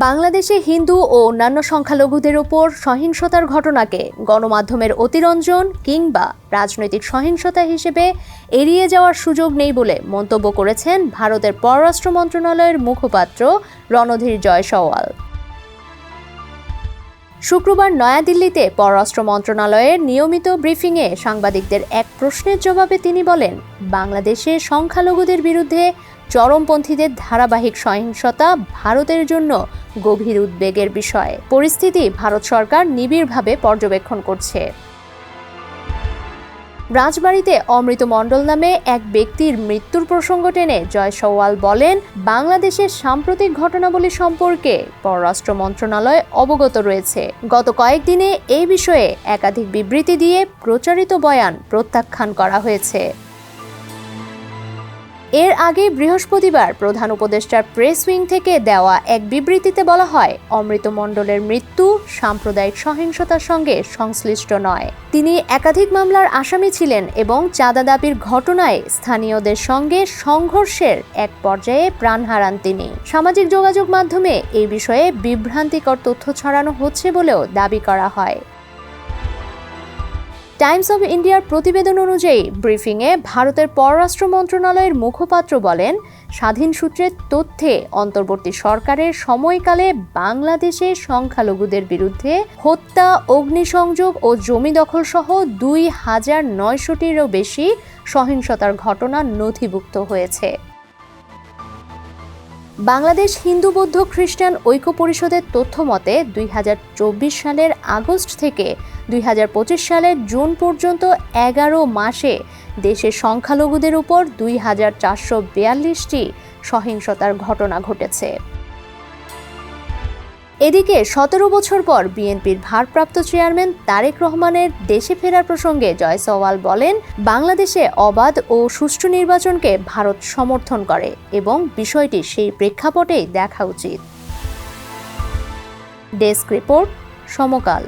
বাংলাদেশে হিন্দু ও অন্যান্য সংখ্যালঘুদের উপর সহিংসতার ঘটনাকে গণমাধ্যমের অতিরঞ্জন কিংবা রাজনৈতিক সহিংসতা হিসেবে এড়িয়ে যাওয়ার সুযোগ নেই বলে মন্তব্য করেছেন ভারতের পররাষ্ট্র মন্ত্রণালয়ের মুখপাত্র রণধীর জয়সওয়াল। শুক্রবার নয়াদিল্লিতে পররাষ্ট্র মন্ত্রণালয়ের নিয়মিত ব্রিফিংয়ে সাংবাদিকদের এক প্রশ্নের জবাবে তিনি বলেন, বাংলাদেশে সংখ্যালঘুদের বিরুদ্ধে চরমপন্থীদের ধারাবাহিক সহিংসতা ভারতের জন্য গভীর উদ্বেগের বিষয়। পরিস্থিতি ভারত সরকার নিবিড়ভাবে পর্যবেক্ষণ করছে। রাজবাড়ীতে অমৃত মণ্ডল নামে এক ব্যক্তির মৃত্যুর প্রসঙ্গ টেনে জয়সওয়াল বলেন, বাংলাদেশের সাম্প্রতিক ঘটনাবলী সম্পর্কে পররাষ্ট্র মন্ত্রণালয় অবগত রয়েছে। গত কয়েকদিনে এই বিষয়ে একাধিক বিবৃতি দিয়ে প্রচারিত বয়ান প্রত্যাখ্যান করা হয়েছে। এর আগে বৃহস্পতিবার প্রধান উপদেষ্টার প্রেস উইং থেকে দেওয়া এক বিবৃতিতে বলা হয়, অমৃত মণ্ডলের মৃত্যু সাম্প্রদায়িক সহিংসতার সঙ্গে সংশ্লিষ্ট নয়। তিনি একাধিক মামলার আসামি ছিলেন এবং চাঁদা দাবির ঘটনায় স্থানীয়দের সঙ্গে সংঘর্ষের এক পর্যায়ে প্রাণ হারান তিনি। সামাজিক যোগাযোগ মাধ্যমে এই বিষয়ে বিভ্রান্তিকর তথ্য ছড়ানো হচ্ছে বলেও দাবি করা হয়। টাইমস অব ইন্ডিয়ার প্রতিবেদন অনুযায়ী ব্রিফিংয়ে ভারতের পররাষ্ট্র মন্ত্রণালয়ের মুখপাত্র বলেন, স্বাধীন সূত্রের তথ্যে অন্তর্বর্তী সরকারের সময়কালে বাংলাদেশে সংখ্যালঘুদের বিরুদ্ধে হত্যা, অগ্নিসংযোগ ও জমি দখল সহ ২,৯০০টিরও বেশি সহিংসতার ঘটনা নথিভুক্ত হয়েছে। বাংলাদেশ হিন্দু বৌদ্ধ খ্রিস্টান ঐক্য পরিষদের তথ্য মতে ২০২৪ সালের আগস্ট থেকে ২০২৫ সালের জুন পর্যন্ত ১১ মাসে দেশের সংখ্যালঘুদের উপর ২,৪৪২টি সহিংসতার ঘটনা ঘটেছে। এদিকে ১৭ বছর পর বিএনপির ভারপ্রাপ্ত চেয়ারম্যান তারেক রহমানের দেশে ফেরার প্রসঙ্গে জয়সওয়াল বলেন, বাংলাদেশে অবাধ ও সুষ্ঠু নির্বাচনকে ভারত সমর্থন করে এবং বিষয়টি সেই প্রেক্ষাপটেই দেখা উচিত। ডেস্ক রিপোর্ট, সমকাল।